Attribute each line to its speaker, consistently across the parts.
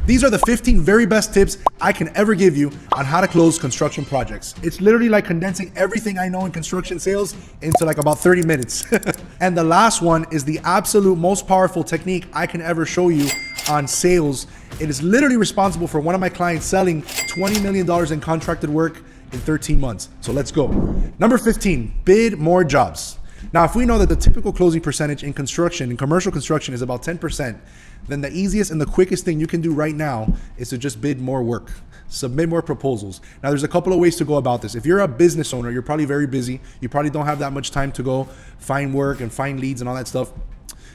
Speaker 1: These are the 15 very best tips I can ever give you on how to close construction projects. It's literally like condensing everything I know in construction sales into like about 30 minutes. And the last one is the absolute most powerful technique I can ever show you on sales. It is literally responsible for one of my clients selling $20 million in contracted work in 13 months. So let's go. Number 15, bid more jobs. Now, if we know that the typical closing percentage in construction, in commercial construction, is about 10%, then the easiest and the quickest thing you can do right now is to just bid more work, submit more proposals. Now, there's a couple of ways to go about this. If you're a business owner, you're probably very busy. You probably don't have that much time to go find work and find leads and all that stuff.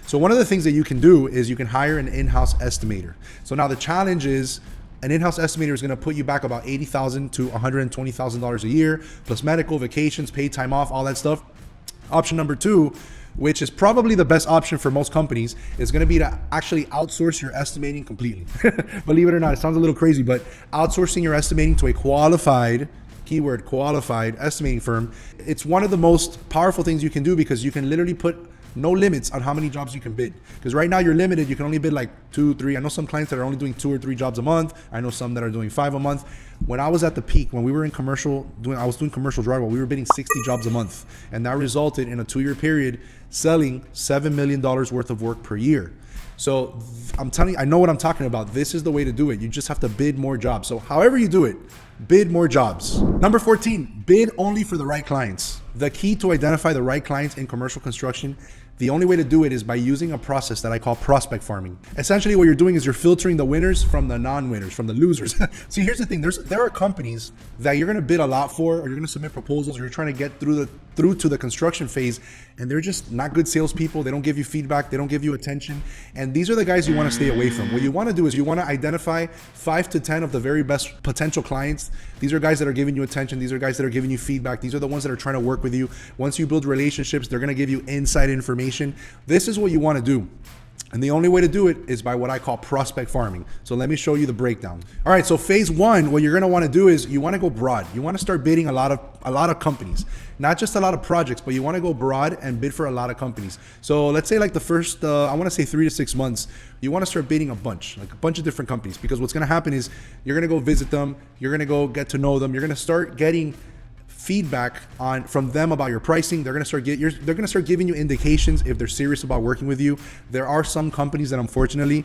Speaker 1: So one of the things that you can do is you can hire an in-house estimator. So now the challenge is an in-house estimator is going to put you back about $80,000 to $120,000 a year, plus medical, vacations, paid time off, all that stuff. Option number two, which is probably the best option for most companies, is going to be to actually outsource your estimating completely. Believe it or not, it sounds a little crazy, but outsourcing your estimating to a qualified, keyword qualified estimating firm, it's one of the most powerful things you can do because you can literally put no limits on how many jobs you can bid. Because right now you're limited. You can only bid like 2, 3. I know some clients that are only doing 2 or 3 jobs a month. I know some that are doing 5 a month. When I was at the peak, when we were in commercial, I was doing commercial drywall, we were bidding 60 jobs a month. And that resulted in a 2-year period selling $7 million worth of work per year. So I'm telling you, I know what I'm talking about. This is the way to do it. You just have to bid more jobs. So however you do it, bid more jobs. Number 14, bid only for the right clients. The key to identify the right clients in commercial construction, the only way to do it is by using a process that I call prospect farming. Essentially what you're doing is you're filtering the winners from the non-winners, from the losers. See, here's the thing. There are companies that you're going to bid a lot for, or you're going to submit proposals, or you're trying to get through to the construction phase, and they're just not good salespeople. They don't give you feedback. They don't give you attention. And these are the guys you want to stay away from. What you want to do is you want to identify 5 to 10 of the very best potential clients. These are guys that are giving you attention. These are guys that are giving you feedback. These are the ones that are trying to work with you. Once you build relationships, they're going to give you inside information. This is what you want to do. And the only way to do it is by what I call prospect farming. So let me show you the breakdown. All right, so phase 1, what you're going to want to do is you want to go broad. You want to start bidding a lot of companies, not just a lot of projects, but you want to go broad and bid for a lot of companies. So let's say like the first, I want to say 3 to 6 months, you want to start bidding a bunch of different companies, because what's going to happen is you're going to go visit them. You're going to go get to know them. You're going to start getting feedback from them about your pricing. They're going to start giving you indications if they're serious about working with you. There are some companies that unfortunately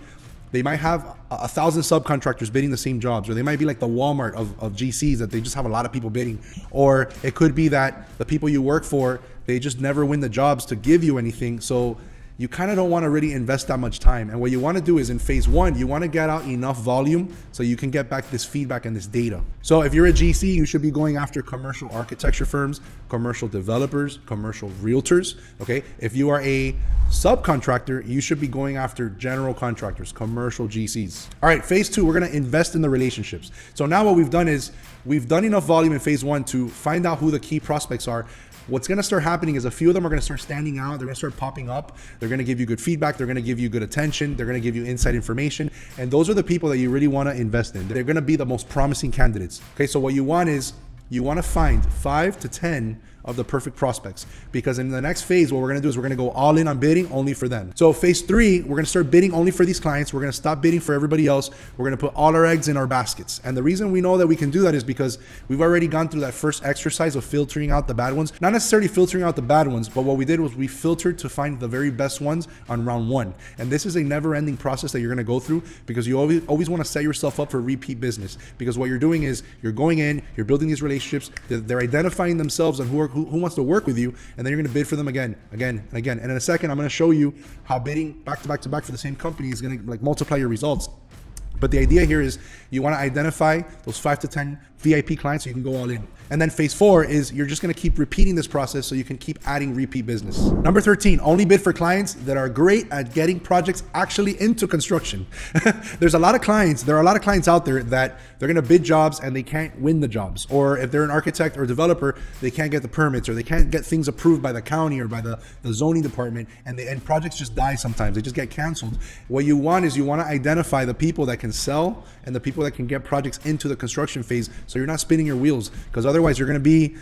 Speaker 1: they might have 1,000 subcontractors bidding the same jobs, or they might be like the Walmart of GCs, that they just have a lot of people bidding. Or it could be that the people you work for, they just never win the jobs to give you anything. So you kind of don't want to really invest that much time. And what you want to do is in phase 1, you want to get out enough volume so you can get back this feedback and this data. So if you're a GC, you should be going after commercial architecture firms, commercial developers, commercial realtors. Okay. If you are a subcontractor, you should be going after general contractors, commercial GCs. All right. Phase 2, we're going to invest in the relationships. So now what we've done is we've done enough volume in phase 1 to find out who the key prospects are. What's going to start happening is a few of them are going to start standing out. They're going to start popping up. They're going to give you good feedback. They're going to give you good attention. They're going to give you inside information. And those are the people that you really want to invest in. They're going to be the most promising candidates. Okay, so what you want is you want to find 5 to 10 of the perfect prospects, because in the next phase, what we're going to do is we're going to go all in on bidding only for them. So phase 3, we're going to start bidding only for these clients. We're going to stop bidding for everybody else. We're going to put all our eggs in our baskets. And the reason we know that we can do that is because we've already gone through that first exercise of filtering out the bad ones. Not necessarily filtering out the bad ones, but what we did was we filtered to find the very best ones on round 1. And this is a never-ending process that you're going to go through, because you always want to set yourself up for repeat business. Because what you're doing is you're going in, you're building these relationships, they're identifying themselves and who wants to work with you, and then you're going to bid for them again and again. And in a second, I'm going to show you how bidding back to back for the same company is going to like multiply your results. But the idea here is you want to identify those 5 to 10 VIP clients so you can go all in. And then phase 4 is you're just going to keep repeating this process so you can keep adding repeat business. Number 13, only bid for clients that are great at getting projects actually into construction. There are a lot of clients out there that they're going to bid jobs and they can't win the jobs. Or if they're an architect or developer, they can't get the permits, or they can't get things approved by the county or by the zoning department, and projects just die sometimes. They just get canceled. What you want is you want to identify the people that can sell and the people that can get projects into the construction phase So you're not spinning your wheels, because otherwise you're going to be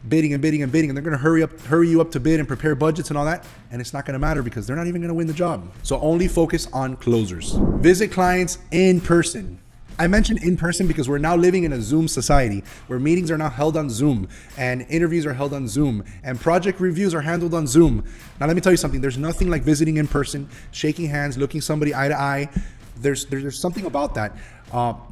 Speaker 1: bidding and bidding and bidding, and they're going to hurry you up to bid and prepare budgets and all that, and it's not going to matter because they're not even going to win the job. So only focus on closers. Visit clients in person. I mentioned in person because we're now living in a Zoom society where meetings are now held on Zoom and interviews are held on Zoom and project reviews are handled on Zoom. Now, let me tell you something. There's nothing like visiting in person, shaking hands, looking somebody eye to eye. There's something about that.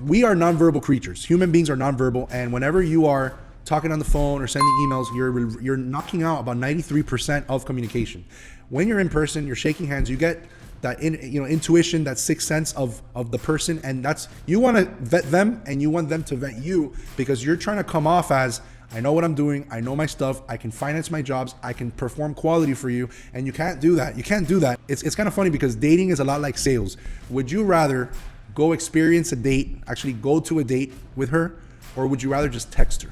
Speaker 1: We are nonverbal creatures. Human beings are nonverbal, and whenever you are talking on the phone or sending emails, you're knocking out about 93% of communication. When you're in person, you're shaking hands, you get that intuition, that sixth sense of the person, and that's, you want to vet them and you want them to vet you, because you're trying to come off as, I know what I'm doing, I know my stuff, I can finance my jobs, I can perform quality for you, and you can't do that. You can't do that. It's kind of funny because dating is a lot like sales. Would you rather go experience a date, actually go to a date with her, or would you rather just text her?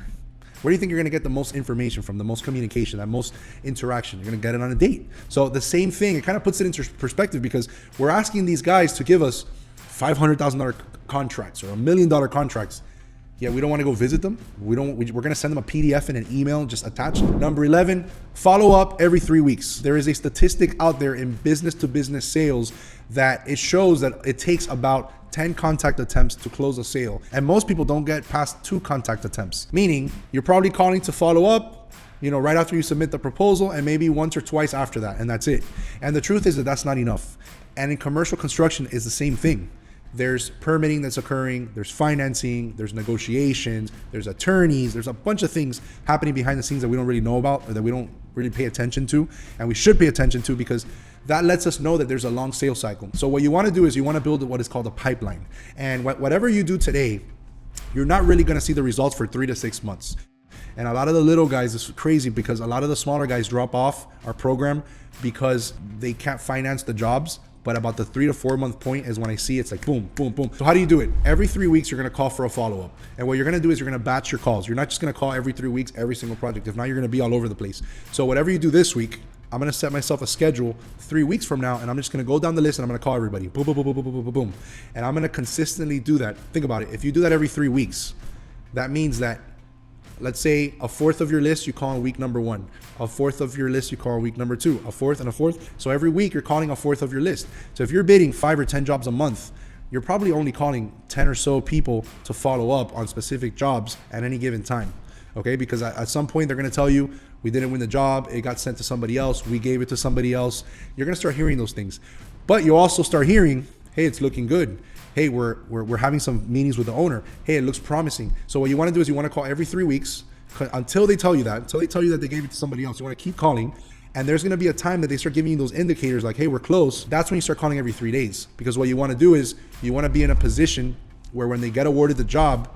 Speaker 1: Where do you think you're going to get the most information from, the most communication, that most interaction? You're going to get it on a date. So the same thing, it kind of puts it into perspective, because we're asking these guys to give us $500,000 contracts or $1 million contracts. Yeah, we don't want to go visit them. We're going to send them a PDF and an email just attached. Number 11, follow up every 3 weeks. There is a statistic out there in business to business sales that it shows that it takes about 10 contact attempts to close a sale. And most people don't get past 2 contact attempts, meaning you're probably calling to follow up, right after you submit the proposal, and maybe once or twice after that, and that's it. And the truth is that that's not enough. And in commercial construction is the same thing. There's permitting that's occurring, there's financing, there's negotiations, there's attorneys, there's a bunch of things happening behind the scenes that we don't really know about, or that we don't really pay attention to, and we should pay attention to, because that lets us know that there's a long sales cycle. So what you want to do is you want to build what is called a pipeline. And whatever you do today, you're not really going to see the results for 3 to 6 months. And a lot of the little guys, it's crazy because a lot of the smaller guys drop off our program because they can't finance the jobs. But about the 3 to 4 month point is when I see it's like boom, boom, boom. So how do you do it? Every 3 weeks, you're going to call for a follow-up. And what you're going to do is you're going to batch your calls. You're not just going to call every 3 weeks, every single project. If not, you're going to be all over the place. So whatever you do this week, I'm going to set myself a schedule 3 weeks from now, and I'm just going to go down the list and I'm going to call everybody. Boom, boom, boom, boom, boom, boom, boom, boom. And I'm going to consistently do that. Think about it. If you do that every 3 weeks, that means that, let's say, a fourth of your list you call on week number 1. A fourth of your list you call week number 2. A fourth and a fourth. So every week you're calling a fourth of your list. So if you're bidding 5 or 10 jobs a month, you're probably only calling 10 or so people to follow up on specific jobs at any given time. Okay, because at some point they're going to tell you, we didn't win the job, it got sent to somebody else, we gave it to somebody else. You're going to start hearing those things. But you also start hearing, hey, it's looking good. Hey, we're having some meetings with the owner. Hey, it looks promising. So what you want to do is you want to call every 3 weeks until they tell you that, they gave it to somebody else. You want to keep calling. And there's going to be a time that they start giving you those indicators like, hey, we're close. That's when you start calling every 3 days. Because what you want to do is you want to be in a position where when they get awarded the job,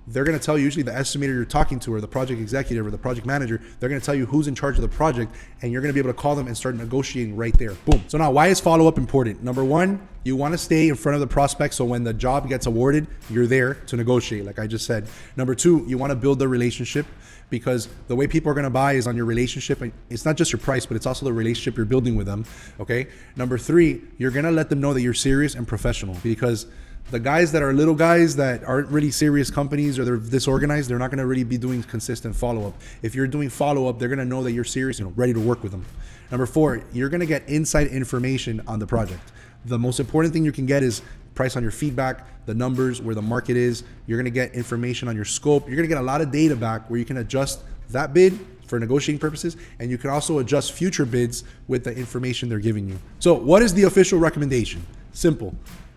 Speaker 1: they're going to tell you, usually the estimator you're talking to or the project executive or the project manager, they're going to tell you who's in charge of the project, and you're going to be able to call them and start negotiating right there. Boom. So now, why is follow-up important? Number 1, you want to stay in front of the prospect, so when the job gets awarded, you're there to negotiate, like I just said. Number 2, you want to build the relationship, because the way people are going to buy is on your relationship. It's not just your price, but it's also the relationship you're building with them. Okay. Number 3, you're going to let them know that you're serious and professional, because the guys that are little guys that aren't really serious companies or they're disorganized, they're not going to really be doing consistent follow-up. If you're doing follow-up, they're going to know that you're serious and ready to work with them. Number 4, you're going to get inside information on the project. The most important thing you can get is price on your feedback, the numbers, where the market is. You're going to get information on your scope. You're going to get a lot of data back where you can adjust that bid for negotiating purposes, and you can also adjust future bids with the information they're giving you. So what is the official recommendation? Simple.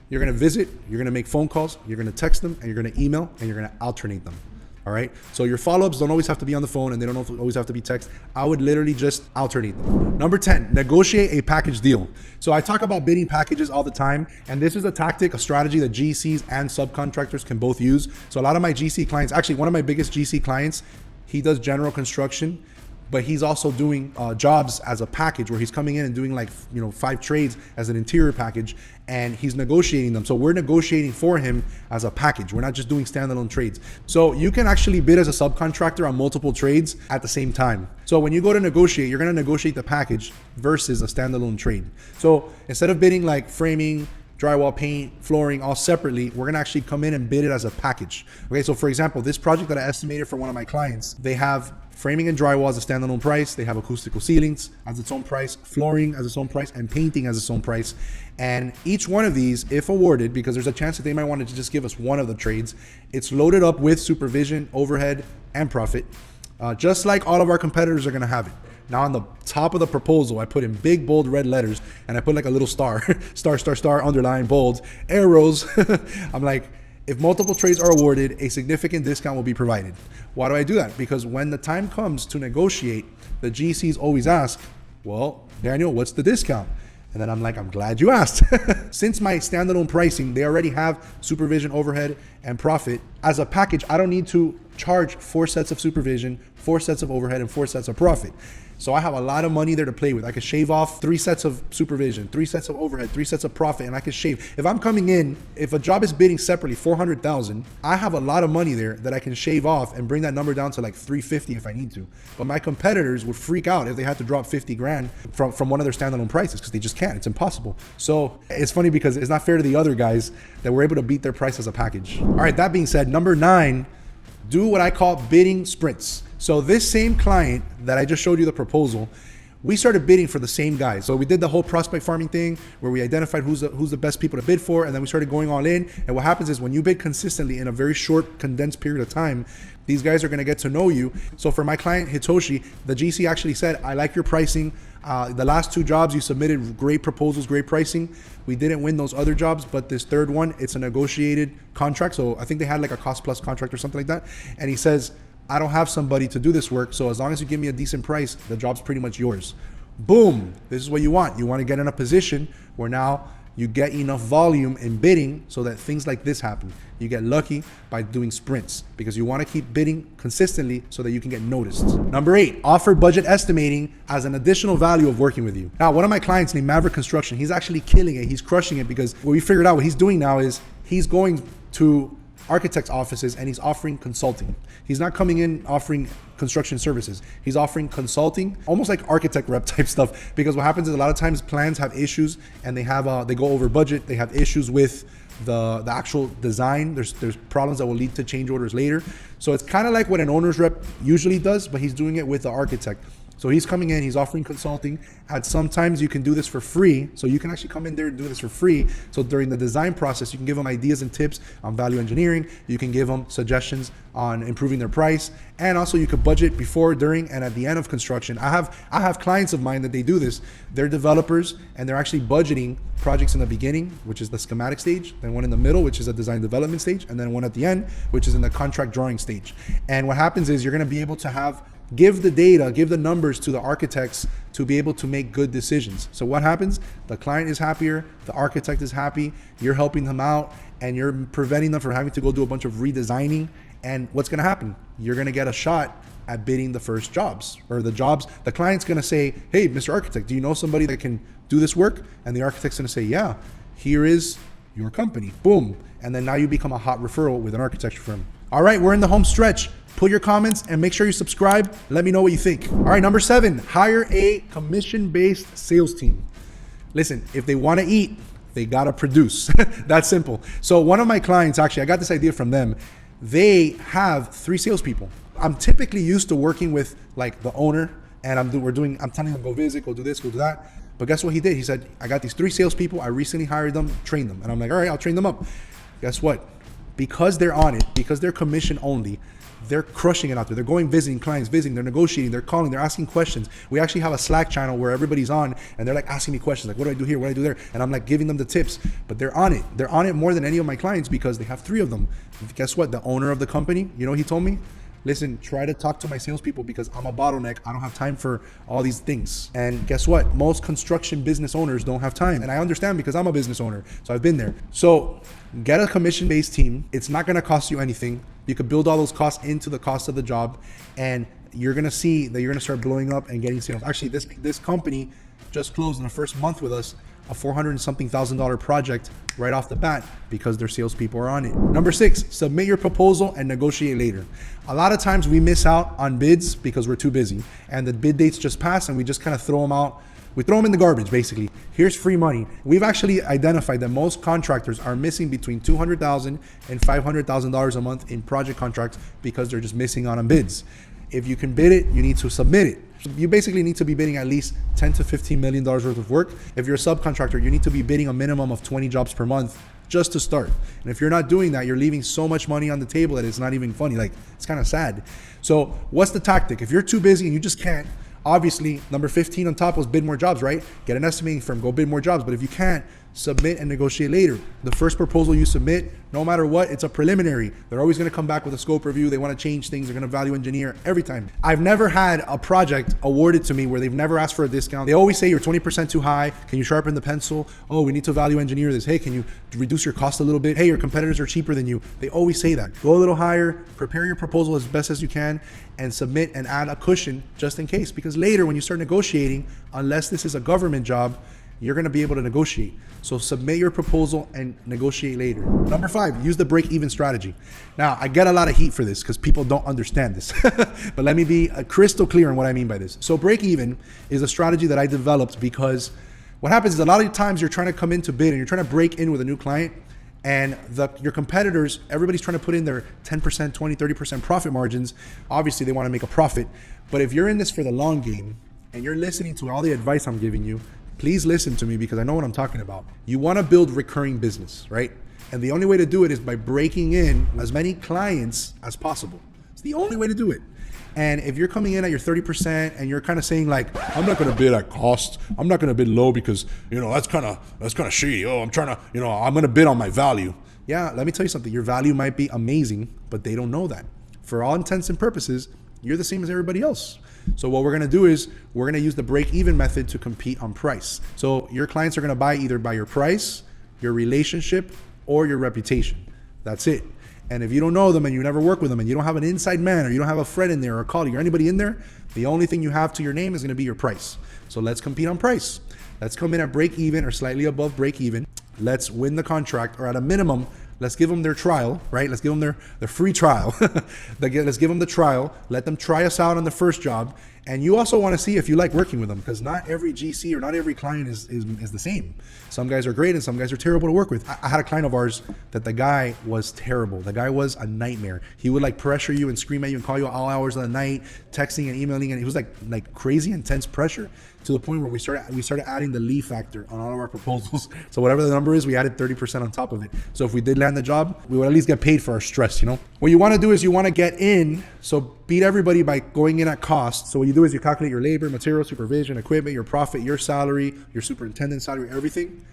Speaker 1: You're going to visit, you're going to make phone calls, you're going to text them, and you're going to email, and you're going to alternate them. All right. So your follow-ups don't always have to be on the phone, and they don't always have to be text. I would literally just alternate them. Number 10, negotiate a package deal. So I talk about bidding packages all the time, and this is a tactic, a strategy that GCs and subcontractors can both use. So a lot of my GC clients, actually one of my biggest GC clients, he does general construction, but he's also doing jobs as a package where he's coming in and doing 5 trades as an interior package, and he's negotiating them. So we're negotiating for him as a package. We're not just doing standalone trades. So you can actually bid as a subcontractor on multiple trades at the same time. So when you go to negotiate, you're going to negotiate the package versus a standalone trade. So instead of bidding like framing, drywall, paint, flooring, all separately. We're gonna actually come in and bid it as a package. Okay, so for example, this project that I estimated for one of my clients, they have framing and drywall as a standalone price. They have acoustical ceilings as its own price, flooring as its own price, and painting as its own price. And each one of these, if awarded, because there's a chance that they might want to just give us one of the trades, it's loaded up with supervision, overhead, and profit, just like all of our competitors are gonna have it. Now on the top of the proposal, I put in big, bold red letters, and I put like a little star, star, underline, bold, arrows. I'm like, if multiple trades are awarded, a significant discount will be provided. Why do I do that? Because when the time comes to negotiate, the GCs always ask, well, Daniel, what's the discount? And then I'm like, I'm glad you asked. Since my standalone pricing, they already have supervision, overhead, and profit. As a package, I don't need to charge 4 sets of supervision, 4 sets of overhead, and 4 sets of profit. So I have a lot of money there to play with. I could shave off 3 sets of supervision, 3 sets of overhead, 3 sets of profit, and I could shave. If I'm coming in, if a job is bidding separately $400,000, I have a lot of money there that I can shave off and bring that number down to like $350 if I need to. But my competitors would freak out if they had to drop 50 grand from one of their standalone prices, because they just can't. It's impossible. So it's funny because it's not fair to the other guys that were able to beat their price as a package. All right, that being said, number 9, do what I call bidding sprints. So this same client that I just showed you the proposal, we started bidding for the same guys. So we did the whole prospect farming thing where we identified who's the best people to bid for, and then we started going all in. And what happens is when you bid consistently in a very short, condensed period of time, these guys are gonna get to know you. So for my client Hitoshi, the GC actually said, I like your pricing. The last 2 jobs you submitted, great proposals, great pricing. We didn't win those other jobs, but this third one, it's a negotiated contract. So I think they had like a cost plus contract or something like that. And he says, I don't have somebody to do this work, so as long as you give me a decent price, the job's pretty much yours. Boom, this is what you want. You want to get in a position where now you get enough volume in bidding so that things like this happen. You get lucky by doing sprints because you want to keep bidding consistently so that you can get noticed. Number 8, offer budget estimating as an additional value of working with you. Now, one of my clients named Maverick Construction, he's actually killing it. He's crushing it because what we figured out what he's doing now is he's going to architects' offices and he's offering consulting. He's not coming in offering construction services. He's offering consulting, almost like architect rep type stuff. Because what happens is a lot of times plans have issues and they go over budget. They have issues with the actual design. There's problems that will lead to change orders later. So it's kind of like what an owner's rep usually does, but he's doing it with the architect. So he's coming in, he's offering consulting. At sometimes you can do this for free. So you can actually come in there and do this for free. So during the design process, you can give them ideas and tips on value engineering. You can give them suggestions on improving their price. And also you could budget before, during, and at the end of construction. I have clients of mine that they do this. They're developers and they're actually budgeting projects in the beginning, which is the schematic stage, then one in the middle, which is a design development stage, and then one at the end, which is in the contract drawing stage. And what happens is you're gonna be able to give the data, give the numbers to the architects to be able to make good decisions. So what happens? The client is happier, the architect is happy, you're helping them out, and you're preventing them from having to go do a bunch of redesigning. And what's gonna happen? You're gonna get a shot at bidding the first jobs, or the jobs. The client's gonna say, hey, Mr. Architect, do you know somebody that can do this work? And the architect's gonna say, yeah, here is your company, boom. And then now you become a hot referral with an architecture firm. All right, we're in the home stretch. Put your comments and make sure you subscribe. Let me know what you think. All right, number 7, hire a commission-based sales team. Listen, if they want to eat, they got to produce. That's simple. So one of my clients, actually, I got this idea from them. They have 3 salespeople. I'm typically used to working with like the owner, and I'm telling them go visit, go do this, go do that. But guess what he did? He said, I got these 3 salespeople. I recently hired them, trained them. And I'm like, all right, I'll train them up. Guess what? Because they're on it, because they're commission only, they're crushing it out there. They're going visiting clients, they're negotiating, they're calling, they're asking questions. We actually have a Slack channel where everybody's on and they're like asking me questions like, what do I do here? What do I do there? And I'm like giving them the tips, but they're on it. They're on it more than any of my clients because they have 3 of them. Guess what? The owner of the company, you know, he told me, listen, try to talk to my salespeople because I'm a bottleneck. I don't have time for all these things. And guess what? Most construction business owners don't have time. And I understand because I'm a business owner. So I've been there. So get a commission-based team. It's not going to cost you anything. You could build all those costs into the cost of the job. And you're going to see that you're going to start blowing up and getting sales. Actually, this company just closed in the first month with us a $400 and something thousand project right off the bat because their salespeople are on it. Number 6, submit your proposal and negotiate later. A lot of times we miss out on bids because we're too busy and the bid dates just pass and we just kind of throw them out We throw them in the garbage, basically. Here's free money. We've actually identified that most contractors are missing between $200,000 and $500,000 a month in project contracts because they're just missing out on bids. If you can bid it, you need to submit it. You basically need to be bidding at least $10 to $15 million worth of work. If you're a subcontractor, you need to be bidding a minimum of 20 jobs per month just to start. And if you're not doing that, you're leaving so much money on the table that it's not even funny. Like, it's kind of sad. So what's the tactic? If you're too busy and you just can't, obviously number 15 on top was bid more jobs, right? Get an estimating firm, go bid more jobs. But if you can't, submit and negotiate later. The first proposal you submit, no matter what, it's a preliminary. They're always going to come back with a scope review. They want to change things. They're going to value engineer every time. I've never had a project awarded to me where they've never asked for a discount. They always say you're 20% too high. Can you sharpen the pencil? Oh, we need to value engineer this. Hey, can you reduce your cost a little bit? Hey, your competitors are cheaper than you. They always say that. Go a little higher, prepare your proposal as best as you can, and submit and add a cushion just in case. Because later when you start negotiating, unless this is a government job, you're going to be able to negotiate. So submit your proposal and negotiate later. Number 5, use the break-even strategy. Now, I get a lot of heat for this because people don't understand this, but let me be crystal clear on what I mean by this. So break-even is a strategy that I developed because what happens is a lot of times you're trying to come in to bid and you're trying to break in with a new client, and your competitors, everybody's trying to put in their 10%, 20, 30% profit margins. Obviously, they want to make a profit. But if you're in this for the long game and you're listening to all the advice I'm giving you, please listen to me because I know what I'm talking about. You want to build recurring business, right? And the only way to do it is by breaking in as many clients as possible. It's the only way to do it. And if you're coming in at your 30% and you're kind of saying like, I'm not going to bid at cost. I'm not going to bid low because, that's kind of shady. Oh, I'm trying to, I'm going to bid on my value. Yeah, let me tell you something. Your value might be amazing, but they don't know that. For all intents and purposes, you're the same as everybody else. So what we're going to do is we're going to use the break-even method to compete on price. So your clients are going to buy either by your price, your relationship, or your reputation. That's it. And if you don't know them and you never work with them and you don't have an inside man or you don't have a friend in there or a colleague or anybody in there, the only thing you have to your name is going to be your price. So let's compete on price. Let's come in at break-even or slightly above break-even. Let's win the contract, or at a minimum, let's give them their trial, right? Let's give them their free trial. Let's give them the trial. Let them try us out on the first job. And you also want to see if you like working with them, because not every GC or not every client is the same. Some guys are great and some guys are terrible to work with. I had a client of ours that the guy was terrible. The guy was a nightmare. He would like pressure you and scream at you and call you all hours of the night, texting and emailing, and he was like crazy intense pressure, to the point where we started adding the leave factor on all of our proposals. So whatever the number is, we added 30% on top of it. So if we did land the job, we would at least get paid for our stress, What you want to do is you want to get in, so beat everybody by going in at cost. So what you do is you calculate your labor, material, supervision, equipment, your profit, your salary, your superintendent salary, everything.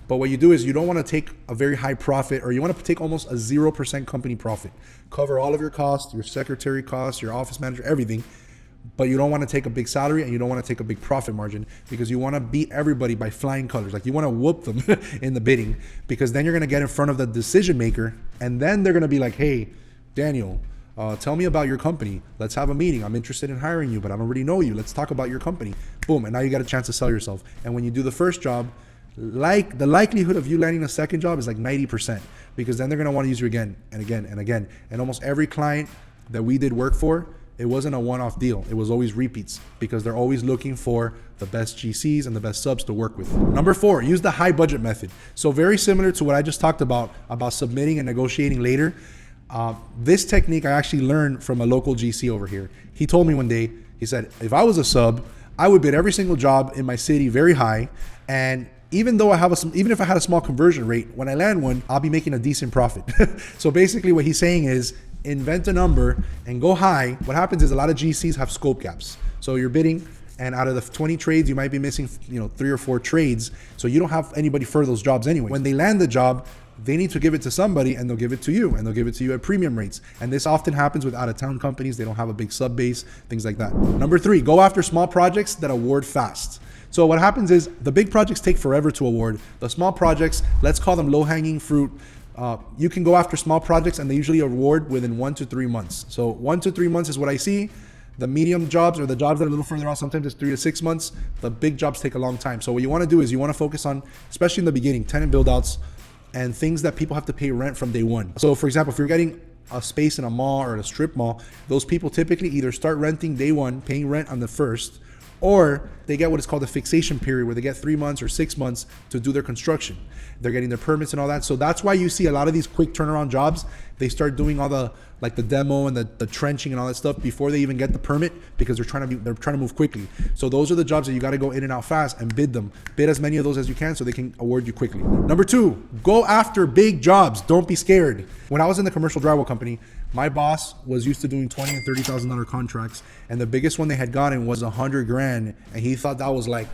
Speaker 1: But what you do is you don't want to take a very high profit, or you want to take almost a 0% company profit. Cover all of your costs, your secretary costs, your office manager, everything. But you don't want to take a big salary and you don't want to take a big profit margin, because you want to beat everybody by flying colors. Like, you want to whoop them in the bidding, because then you're going to get in front of the decision maker, and then they're going to be like, hey, Daniel, tell me about your company. Let's have a meeting. I'm interested in hiring you, but I don't already know you. Let's talk about your company. Boom. And now you got a chance to sell yourself. And when you do the first job, like, the likelihood of you landing a second job is like 90%, because then they're going to want to use you again and again and again. And almost every client that we did work for, it wasn't a one-off deal. It was always repeats, because they're always looking for the best GCs and the best subs to work with. Number 4, use the high budget method. So very similar to what I just talked about submitting and negotiating later. This technique I actually learned from a local GC over here. He told me one day, he said, if I was a sub, I would bid every single job in my city very high, and even if I had a small conversion rate, when I land one, I'll be making a decent profit. So basically what he's saying is, invent a number and go high. What happens is a lot of GCs have scope gaps. So you're bidding, and out of the 20 trades, you might be missing 3 or 4 trades. So you don't have anybody for those jobs anyway. When they land the job, they need to give it to somebody, and they'll give it to you, and they'll give it to you at premium rates. And this often happens with out-of-town companies. They don't have a big sub base, things like that. Number 3, go after small projects that award fast. So what happens is the big projects take forever to award. The small projects, let's call them low-hanging fruit. You can go after small projects, and they usually award within 1 to 3 months. So 1 to 3 months is what I see. The medium jobs, or the jobs that are a little further out, sometimes it's 3 to 6 months. The big jobs take a long time. So what you want to do is you want to focus on, especially in the beginning, tenant build-outs and things that people have to pay rent from day one. So for example, if you're getting a space in a mall or a strip mall, those people typically either start renting day one, paying rent on the first, or they get what is called a fixation period, where they get 3 months or 6 months to do their construction. They're getting their permits and all that. So that's why you see a lot of these quick turnaround jobs. They start doing all the like the demo and the trenching and all that stuff before they even get the permit, because they're trying to move quickly. So those are the jobs that you got to go in and out fast and bid them. Bid as many of those as you can so they can award you quickly. Number 2, go after big jobs. Don't be scared. When I was in the commercial drywall company, my boss was used to doing $20,000 and $30,000 contracts, and the biggest one they had gotten was $100 grand, and he thought that was like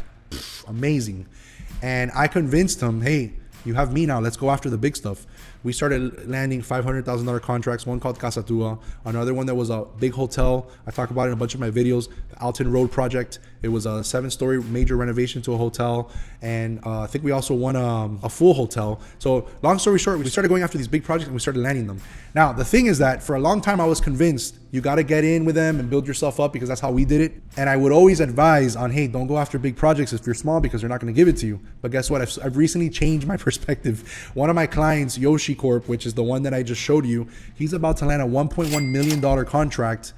Speaker 1: amazing. And I convinced him, hey, you have me now, let's go after the big stuff. We started landing $500,000 contracts, one called Casa Tua, another one that was a big hotel. I talk about it in a bunch of my videos, the Alton Road project. It was a 7-story major renovation to a hotel. And I think we also won a full hotel. So long story short, we started going after these big projects and we started landing them. Now, the thing is that for a long time, I was convinced you got to get in with them and build yourself up, because that's how we did it. And I would always advise on, hey, don't go after big projects if you're small, because they're not going to give it to you. But guess what? I've recently changed my perspective. One of my clients, Yoshi Corp, which is the one that I just showed you, he's about to land a $1.1 million contract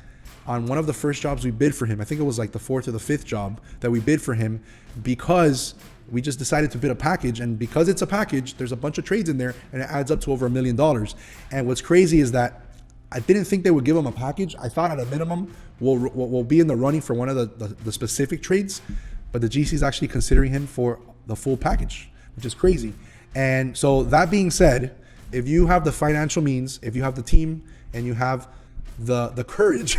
Speaker 1: on one of the first jobs we bid for him. I think it was like the 4th or the 5th job that we bid for him, because we just decided to bid a package. And because it's a package, there's a bunch of trades in there, and it adds up to over $1 million. And what's crazy is that I didn't think they would give him a package. I thought at a minimum we'll be in the running for one of the specific trades, but the GC is actually considering him for the full package, which is crazy. And so that being said, if you have the financial means, if you have the team, and you have the courage,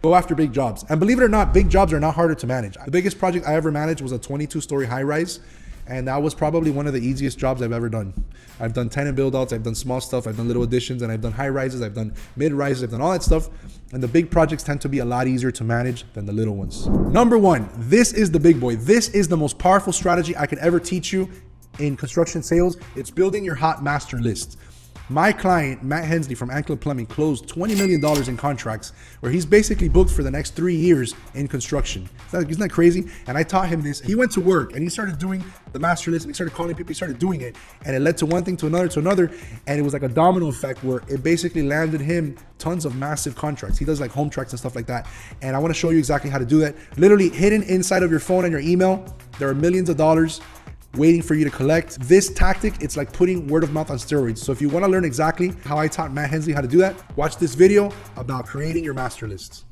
Speaker 1: go after big jobs. And believe it or not, big jobs are not harder to manage. The biggest project I ever managed was a 22-story high-rise, and that was probably one of the easiest jobs I've ever done. I've done tenant build-outs, I've done small stuff, I've done little additions, and I've done high-rises, I've done mid-rises, I've done all that stuff. And the big projects tend to be a lot easier to manage than the little ones. Number 1, this is the big boy. This is the most powerful strategy I could ever teach you in construction sales. It's building your hot master list. My client, Matt Hensley from Anklet Plumbing, closed $20 million in contracts, where he's basically booked for the next 3 years in construction. Isn't that crazy? And I taught him this. He went to work and he started doing the master list, and he started calling people, he started doing it. And it led to one thing to another. And it was like a domino effect, where it basically landed him tons of massive contracts. He does like home tracks and stuff like that. And I want to show you exactly how to do that. Literally hidden inside of your phone and your email, there are millions of dollars waiting for you to collect. This tactic, it's like putting word of mouth on steroids. So if you want to learn exactly how I taught Matt Hensley how to do that, watch this video about creating your master lists.